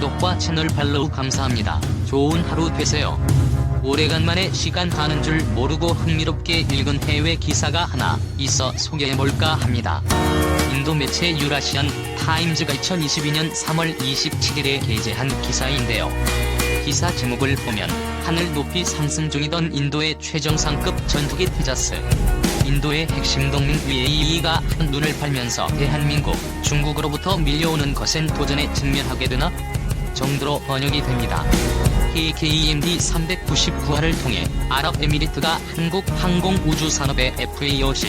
구독과 채널 팔로우 감사합니다. 좋은 하루 되세요. 오래간만에 시간 가는 줄 모르고 흥미롭게 읽은 해외 기사가 하나 있어 소개해볼까 합니다. 인도 매체 유라시안 타임즈가 2022년 3월 27일에 게재한 기사인데요. 기사 제목을 보면 하늘 높이 상승 중이던 인도의 최정상급 전투기 테자스. 인도의 핵심 동맹 UAE가 한눈을 팔면서 대한민국, 중국으로부터 밀려오는 것엔 도전에 직면하게 되나? 정도로 번역이 됩니다. KKEMD 399화를 통해 아랍에미리트가 한국 항공우주산업의 FA-50,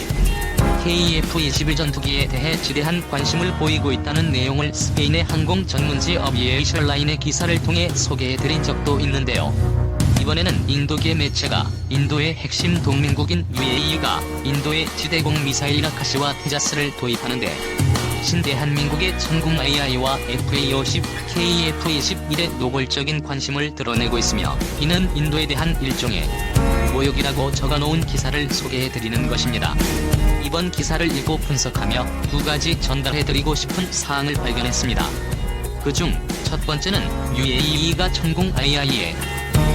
KF-21 전투기에 대해 지대한 관심을 보이고 있다는 내용을 스페인의 항공 전문지 어비에이션라인의 기사를 통해 소개해드린 적도 있는데요. 이번에는 인도계 매체가 인도의 핵심 동맹국인 UAE가 인도의 지대공 미사일 아카시와 테자스를 도입하는데 신대한민국의 천궁 AI와 FA-50, KF-21에 노골적인 관심을 드러내고 있으며 이는 인도에 대한 일종의 모욕이라고 적어놓은 기사를 소개해드리는 것입니다. 이번 기사를 읽고 분석하며 두 가지 전달해드리고 싶은 사항을 발견했습니다. 그중 첫 번째는 UAE가 천궁 AI에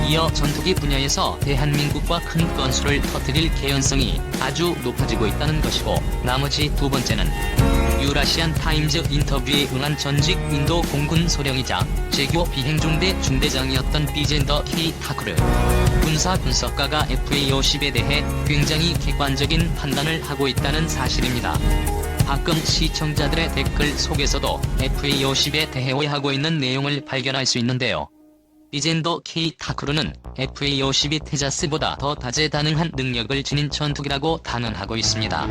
이어 전투기 분야에서 대한민국과 큰 건수를 터뜨릴 개연성이 아주 높아지고 있다는 것이고, 나머지 두 번째는 유라시안 타임즈 인터뷰에 응한 전직 인도 공군 소령이자 제규어 비행중대 중대장이었던 비젠더 K 타쿠르 군사 분석가가 FA-50에 대해 굉장히 객관적인 판단을 하고 있다는 사실입니다. 가끔 시청자들의 댓글 속에서도 FA-50에 대해 오해하고 있는 내용을 발견할 수 있는데요. 비젠더 K 타쿠르는 FA-50이 테자스보다 더 다재다능한 능력을 지닌 전투기라고 단언하고 있습니다.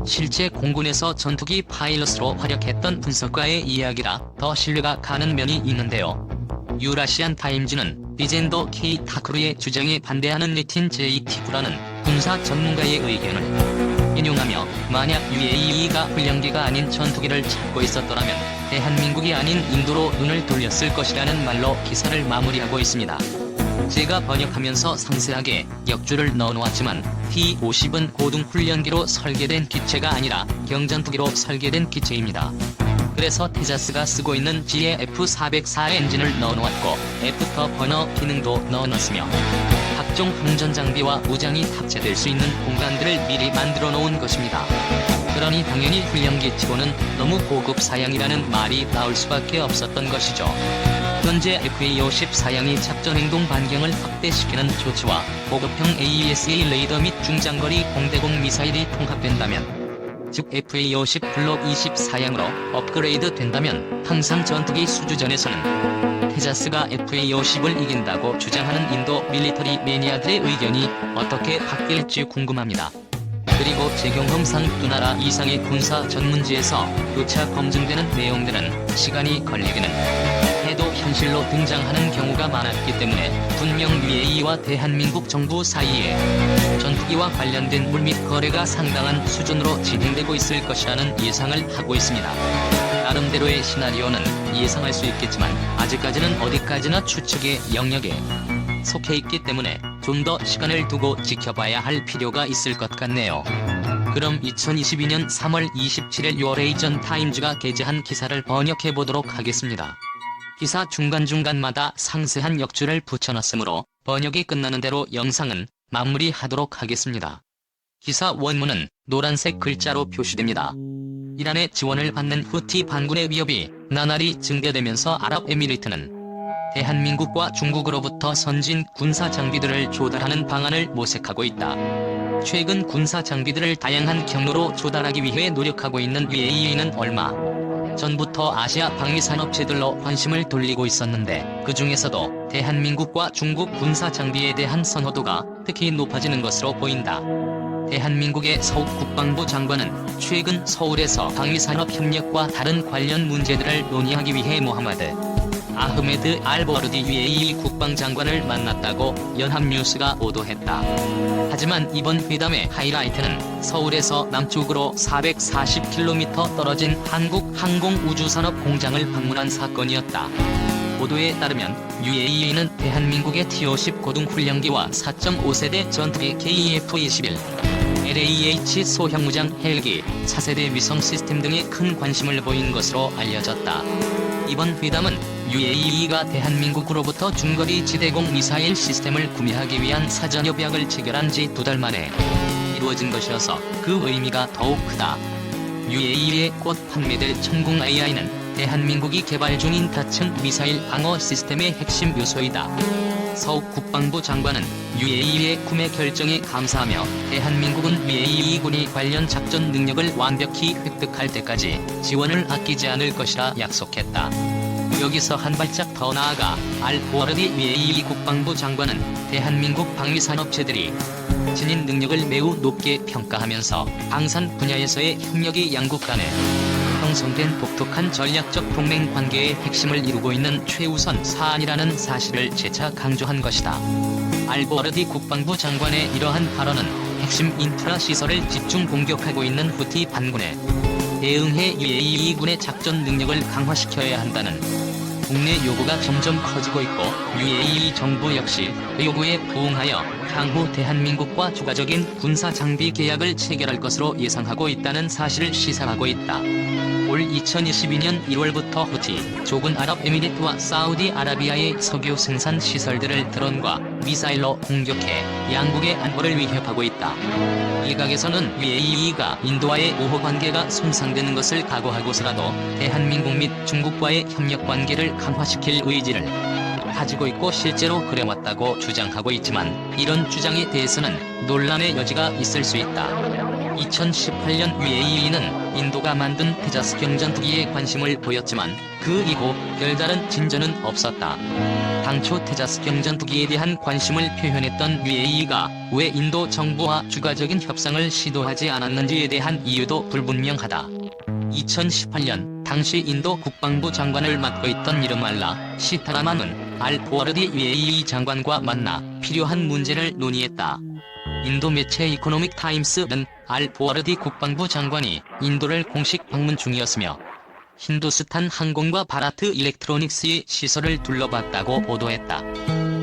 실제 공군에서 전투기 파일럿으로 활약했던 분석가의 이야기라 더 신뢰가 가는 면이 있는데요. 유라시안 타임즈는 비젠더 K 타쿠르의 주장에 반대하는 리틴 JT구라는 군사 전문가의 의견을 인용하며 만약 UAE가 훈련기가 아닌 전투기를 찾고 있었더라면 대한민국이 아닌 인도로 눈을 돌렸을 것이라는 말로 기사를 마무리하고 있습니다. 제가 번역하면서 상세하게 역주를 넣어놓았지만 T-50은 고등 훈련기로 설계된 기체가 아니라 경전투기로 설계된 기체입니다. 그래서 테자스가 쓰고 있는 G의 F404 엔진을 넣어놓았고 애프터 버너 기능도 넣어놨으며 각종 항전 장비와 무장이 탑재될 수 있는 공간들을 미리 만들어 놓은 것입니다. 그러니 당연히 훈련기치고는 너무 고급 사양이라는 말이 나올 수밖에 없었던 것이죠. 현재 FA-50 사양이 작전행동 반경을 확대시키는 조치와 고급형 AESA 레이더 및 중장거리 공대공 미사일이 통합된다면, 즉 FA-50 블록 20 사양으로 업그레이드 된다면 항상 전투기 수주전에서는 테자스가 FA-50을 이긴다고 주장하는 인도 밀리터리 매니아들의 의견이 어떻게 바뀔지 궁금합니다. 그리고 제 경험상 두 나라 이상의 군사 전문지에서 교차 검증되는 내용들은 시간이 걸리기는 해도 현실로 등장하는 경우가 많았기 때문에 분명 UAE와 대한민국 정부 사이에 전투기와 관련된 물밑 거래가 상당한 수준으로 진행되고 있을 것이라는 예상을 하고 있습니다. 나름대로의 시나리오는 예상할 수 있겠지만 아직까지는 어디까지나 추측의 영역에 속해 있기 때문에 좀 더 시간을 두고 지켜봐야 할 필요가 있을 것 같네요. 그럼 2022년 3월 27일 유어레이전 타임즈가 게재한 기사를 번역해보도록 하겠습니다. 기사 중간중간마다 상세한 역주를 붙여놨으므로 번역이 끝나는 대로 영상은 마무리하도록 하겠습니다. 기사 원문은 노란색 글자로 표시됩니다. 이란의 지원을 받는 후티 반군의 위협이 나날이 증대되면서 아랍에미리트는 대한민국과 중국으로부터 선진 군사 장비들을 조달하는 방안을 모색하고 있다. 최근 군사 장비들을 다양한 경로로 조달하기 위해 노력하고 있는 UAE는 얼마 전부터 아시아 방위산업체들로 관심을 돌리고 있었는데 그 중에서도 대한민국과 중국 군사 장비에 대한 선호도가 특히 높아지는 것으로 보인다. 대한민국의 서욱 국방부 장관은 최근 서울에서 방위산업 협력과 다른 관련 문제들을 논의하기 위해 모하마드 아흐메드 알보아르디 UAE 국방장관을 만났다고 연합뉴스가 보도했다. 하지만 이번 회담의 하이라이트는 서울에서 남쪽으로 440km 떨어진 한국 항공우주산업 공장을 방문한 사건이었다. 보도에 따르면 UAE는 대한민국의 T-50 고등훈련기와 4.5세대 전투기 KF-21, LAH 소형무장 헬기, 차세대 위성 시스템 등에 큰 관심을 보인 것으로 알려졌다. 이번 회담은 UAE가 대한민국으로부터 중거리 지대공 미사일 시스템을 구매하기 위한 사전 협약을 체결한 지 2달 만에 이루어진 것이어서 그 의미가 더욱 크다. UAE에 곧 판매될 천궁 AI는 대한민국이 개발 중인 다층 미사일 방어 시스템의 핵심 요소이다. 서욱 국방부 장관은 UAE의 구매 결정에 감사하며 대한민국은 UAE군이 관련 작전 능력을 완벽히 획득할 때까지 지원을 아끼지 않을 것이라 약속했다. 여기서 한 발짝 더 나아가 알보아르디 UAE 국방부 장관은 대한민국 방위산업체들이 지닌 능력을 매우 높게 평가하면서 방산 분야에서의 협력이 양국 간에 형성된 독특한 전략적 동맹 관계의 핵심을 이루고 있는 최우선 사안이라는 사실을 재차 강조한 것이다. 알보아르디 국방부 장관의 이러한 발언은 핵심 인프라 시설을 집중 공격하고 있는 후티 반군에 대응해 UAE군의 작전 능력을 강화시켜야 한다는 국내 요구가 점점 커지고 있고 UAE 정부 역시 그 요구에 부응하여 향후 대한민국과 추가적인 군사 장비 계약을 체결할 것으로 예상하고 있다는 사실을 시사하고 있다. 올 2022년 1월부터 후티 족은 아랍에미리트와 사우디아라비아의 석유 생산 시설들을 드론과 미사일로 공격해 양국의 안보를 위협하고 있다. 일각에서는 UAE가 인도와의 우호 관계가 손상되는 것을 각오하고서라도 대한민국 및 중국과의 협력 관계를 강화시킬 의지를 가지고 있고 실제로 그래왔다고 주장하고 있지만 이런 주장에 대해서는 논란의 여지가 있을 수 있다. 2018년 UAE는 인도가 만든 테자스 경전투기에 관심을 보였지만 그 이후 별다른 진전은 없었다. 당초 테자스 경전투기에 대한 관심을 표현했던 UAE가 왜 인도 정부와 추가적인 협상을 시도하지 않았는지에 대한 이유도 불분명하다. 2018년 당시 인도 국방부 장관을 맡고 있던 이르말라 시타라만은 알보아르디 UAE 장관과 만나 필요한 문제를 논의했다. 인도 매체 이코노믹 타임스는 알보아르디 국방부 장관이 인도를 공식 방문 중이었으며 힌두스탄 항공과 바라트 일렉트로닉스의 시설을 둘러봤다고 보도했다.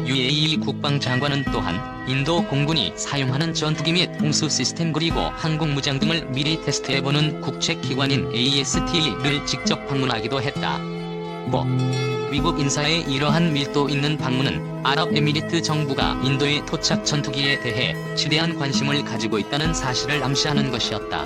UAE 국방장관은 또한 인도 공군이 사용하는 전투기 및 공수 시스템 그리고 항공무장 등을 미리 테스트해보는 국책기관인 AST를 직접 방문하기도 했다. 미국 인사의 이러한 밀도 있는 방문은 아랍에미리트 정부가 인도의 토착 전투기에 대해 지대한 관심을 가지고 있다는 사실을 암시하는 것이었다.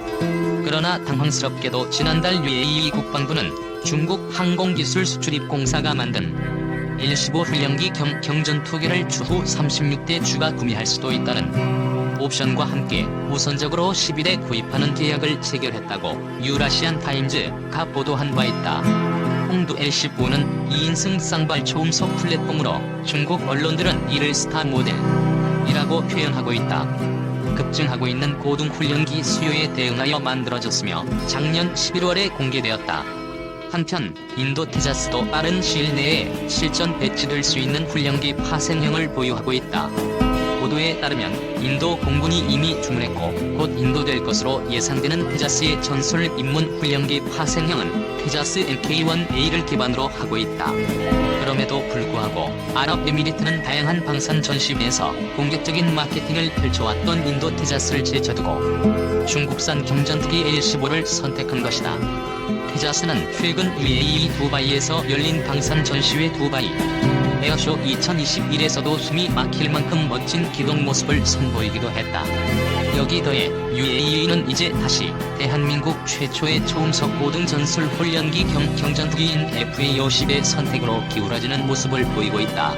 그러나 당황스럽게도 지난달 UAE 국방부는 중국 항공기술수출입공사가 만든 일-15 훈련기 겸 경전투기를 추후 36대 추가 구매할 수도 있다는 옵션과 함께 우선적으로 10일에 구입하는 계약을 체결했다고 유라시안 타임즈가 보도한 바 있다. 홍두 L-15는 2인승 쌍발 초음속 플랫폼으로 중국 언론들은 이를 스타 모델이라고 표현하고 있다. 급증하고 있는 고등훈련기 수요에 대응하여 만들어졌으며 작년 11월에 공개되었다. 한편 인도 테자스도 빠른 시일 내에 실전 배치될 수 있는 훈련기 파생형을 보유하고 있다. 보도에 따르면 인도 공군이 이미 주문했고 곧 인도될 것으로 예상되는 테자스의 전술 입문 훈련기 파생형은 테자스 MK-1A를 기반으로 하고 있다. 그럼에도 불구하고 아랍에미리트는 다양한 방산 전시회에서 공격적인 마케팅을 펼쳐왔던 인도 테자스를 제쳐두고 중국산 경전투기 L-15를 선택한 것이다. 테자스는 최근 UAE 두바이에서 열린 방산 전시회 두바이 에어쇼 2021에서도 숨이 막힐 만큼 멋진 기동 모습을 선보이기도 했다. 여기 더해 UAE는 이제 다시 대한민국 최초의 초음속 고등 전술 훈련기 겸 경전투기인 FA-50의 선택으로 기울어지는 모습을 보이고 있다.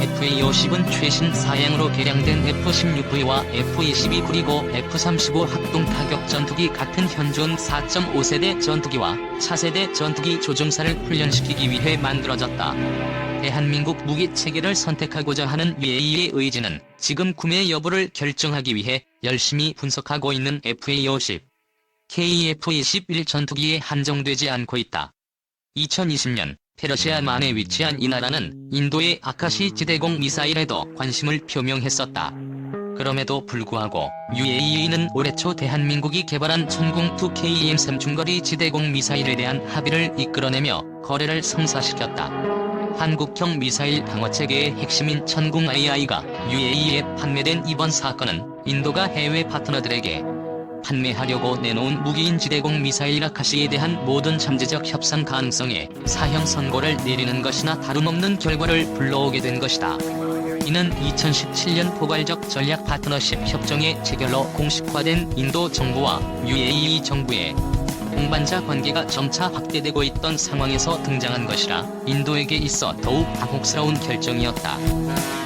FA-50은 최신 사양으로 개량된 F-16V와 F-22 그리고 F-35 합동 타격 전투기 같은 현존 4.5세대 전투기와 차세대 전투기 조종사를 훈련시키기 위해 만들어졌다. 대한민국 무기 체계를 선택하고자 하는 UAE의 의지는 지금 구매 여부를 결정하기 위해 열심히 분석하고 있는 FA-50, KF-21 전투기에 한정되지 않고 있다. 2020년 페르시아만에 위치한 이 나라는 인도의 아카시 지대공 미사일에도 관심을 표명했었다. 그럼에도 불구하고 UAE는 올해 초 대한민국이 개발한 천궁2 KM3 중거리 지대공 미사일에 대한 합의를 이끌어내며 거래를 성사시켰다. 한국형 미사일 방어체계의 핵심인 천궁 AI가 UAE에 판매된 이번 사건은 인도가 해외 파트너들에게 판매하려고 내놓은 무기인지대공 미사일 아카시에 대한 모든 잠재적 협상 가능성에 사형 선고를 내리는 것이나 다름없는 결과를 불러오게 된 것이다. 이는 2017년 포괄적 전략 파트너십 협정의 체결로 공식화된 인도 정부와 UAE 정부의 동반자 관계가 점차 확대되고 있던 상황에서 등장한 것이라 인도에게 있어 더욱 당혹스러운 결정이었다.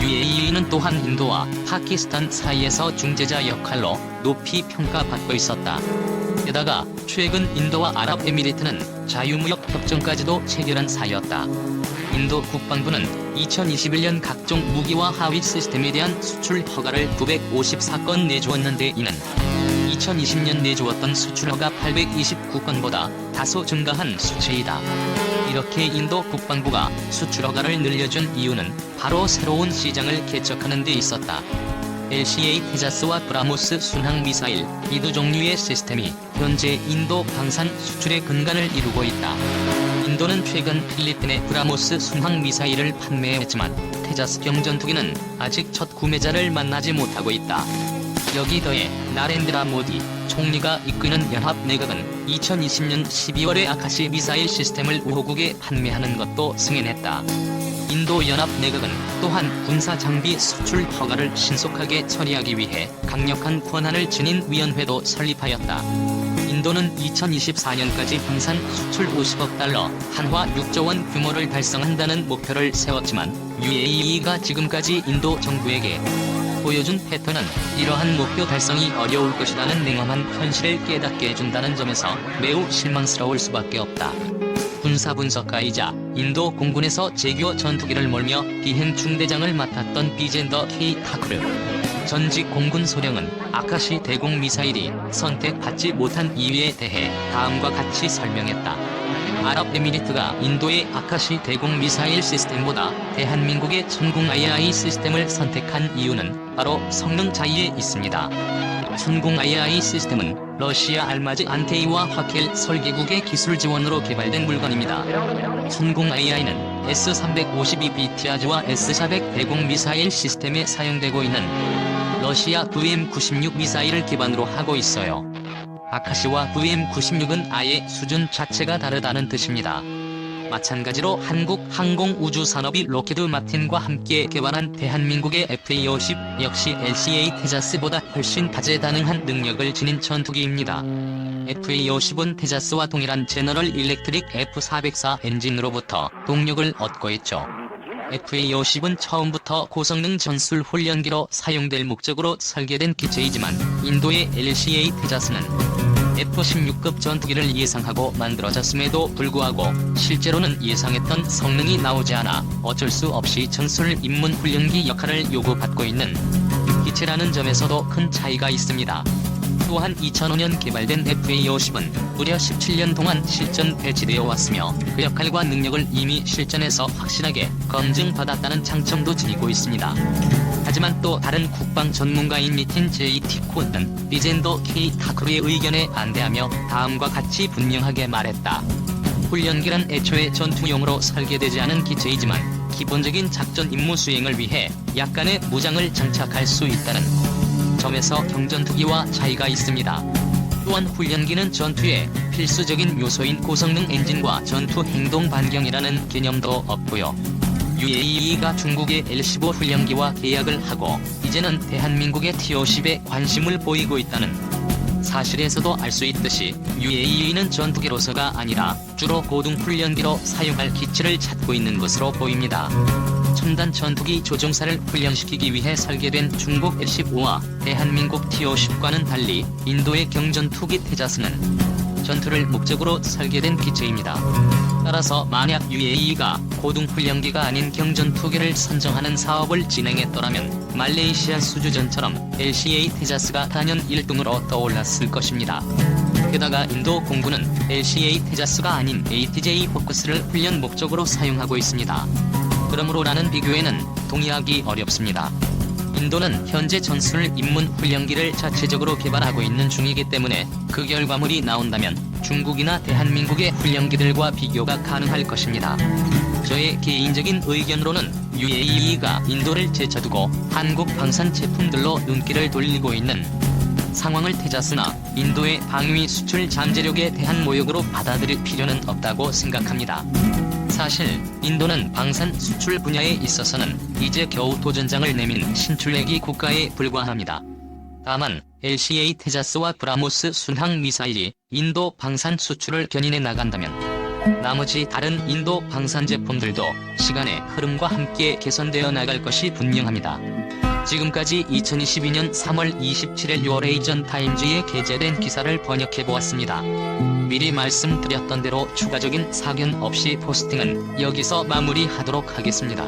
UAE는 또한 인도와 파키스탄 사이에서 중재자 역할로 높이 평가받고 있었다. 게다가 최근 인도와 아랍에미리트는 자유무역 협정까지도 체결한 사이였다. 인도 국방부는 2021년 각종 무기와 하위 시스템에 대한 수출 허가를 954건 내주었는데 이는 2020년 내주었던 수출 허가 829건보다 다소 증가한 수치이다. 이렇게 인도 국방부가 수출 허가를 늘려준 이유는 바로 새로운 시장을 개척하는 데 있었다. LCA 테자스와 브라모스 순항미사일 이 두 종류의 시스템이 현재 인도 방산 수출의 근간을 이루고 있다. 인도는 최근 필리핀에 브라모스 순항미사일을 판매했지만 테자스 경전투기는 아직 첫 구매자를 만나지 못하고 있다. 여기 더해 나렌드라 모디 총리가 이끄는 연합내각은 2020년 12월에 아카시 미사일 시스템을 우호국에 판매하는 것도 승인했다. 인도 연합내각은 또한 군사장비 수출 허가를 신속하게 처리하기 위해 강력한 권한을 지닌 위원회도 설립하였다. 인도는 2024년까지 방산 수출 50억 달러, 한화 6조 원 규모를 달성한다는 목표를 세웠지만 UAE가 지금까지 인도 정부에게 보여준 패턴은 이러한 목표 달성이 어려울 것이라는 냉엄한 현실을 깨닫게 해준다는 점에서 매우 실망스러울 수밖에 없다. 군사분석가이자 인도 공군에서 제규어 전투기를 몰며 비행 중대장을 맡았던 비젠더 K 타쿠르 전직 공군 소령은 아카시 대공 미사일이 선택받지 못한 이유에 대해 다음과 같이 설명했다. 아랍에미리트가 인도의 아카시 대공 미사일 시스템보다 대한민국의 천궁 AI 시스템을 선택한 이유는 바로 성능 차이에 있습니다. 천궁 AI 시스템은 러시아 알마즈 안테이와 화켈 설계국의 기술 지원으로 개발된 물건입니다. 천궁 AI는 S-352B 티아즈와 S-400 대공 미사일 시스템에 사용되고 있는 러시아 VM-96 미사일을 기반으로 하고 있어요. 아카시와 VM-96은 아예 수준 자체가 다르다는 뜻입니다. 마찬가지로 한국 항공우주산업이 록히드 마틴과 함께 개발한 대한민국의 FA-50 역시 LCA 테자스보다 훨씬 다재다능한 능력을 지닌 전투기입니다. FA-50은 테자스와 동일한 제너럴 일렉트릭 F404 엔진으로부터 동력을 얻고 있죠. FA-50은 처음부터 고성능 전술 훈련기로 사용될 목적으로 설계된 기체이지만 인도의 LCA 테자스는 F-16급 전투기를 예상하고 만들어졌음에도 불구하고 실제로는 예상했던 성능이 나오지 않아 어쩔 수 없이 전술 입문 훈련기 역할을 요구받고 있는 기체라는 점에서도 큰 차이가 있습니다. 또한 2005년 개발된 FA-50은 무려 17년 동안 실전 배치되어 왔으며 그 역할과 능력을 이미 실전에서 확실하게 검증받았다는 장점도 지니고 있습니다. 하지만 또 다른 국방 전문가인 미틴 JT 코는 비젠더 K 타쿠르의 의견에 반대하며 다음과 같이 분명하게 말했다. 훈련기란 애초에 전투용으로 설계되지 않은 기체이지만 기본적인 작전 임무 수행을 위해 약간의 무장을 장착할 수 있다는 점에서 경전투기와 차이가 있습니다. 또한 훈련기는 전투의 필수적인 요소인 고성능 엔진과 전투 행동 반경이라는 개념도 없고요. UAE가 중국의 L-15 훈련기와 계약을 하고 이제는 대한민국의 T-50에 관심을 보이고 있다는 사실에서도 알 수 있듯이 UAE는 전투기로서가 아니라 주로 고등 훈련기로 사용할 기체를 찾고 있는 것으로 보입니다. 첨단 전투기 조종사를 훈련시키기 위해 설계된 중국 L-15와 대한민국 T-50과는 달리 인도의 경전투기 테자스는 전투를 목적으로 설계된 기체입니다. 따라서 만약 UAE가 고등훈련기가 아닌 경전투기를 선정하는 사업을 진행했더라면 말레이시아 수주전처럼 LCA 테자스가 단연 1등으로 떠올랐을 것입니다. 게다가 인도 공군은 LCA 테자스가 아닌 ATJ 포커스를 훈련 목적으로 사용하고 있습니다. 그러므로 라는 비교에는 동의하기 어렵습니다. 인도는 현재 전술 입문 훈련기를 자체적으로 개발하고 있는 중이기 때문에 그 결과물이 나온다면 중국이나 대한민국의 훈련기들과 비교가 가능할 것입니다. 저의 개인적인 의견으로는 UAE가 인도를 제쳐두고 한국 방산 제품들로 눈길을 돌리고 있는 상황을 테자스나 인도의 방위 수출 잠재력에 대한 모욕으로 받아들일 필요는 없다고 생각합니다. 사실 인도는 방산 수출 분야에 있어서는 이제 겨우 도전장을 내민 신출애기 국가에 불과합니다. 다만 LCA 테자스와 브라모스 순항 미사일이 인도 방산 수출을 견인해 나간다면 나머지 다른 인도 방산 제품들도 시간의 흐름과 함께 개선되어 나갈 것이 분명합니다. 지금까지 2022년 3월 27일 요레이전 타임즈에 게재된 기사를 번역해보았습니다. 미리 말씀드렸던 대로 추가적인 사견 없이 포스팅은 여기서 마무리하도록 하겠습니다.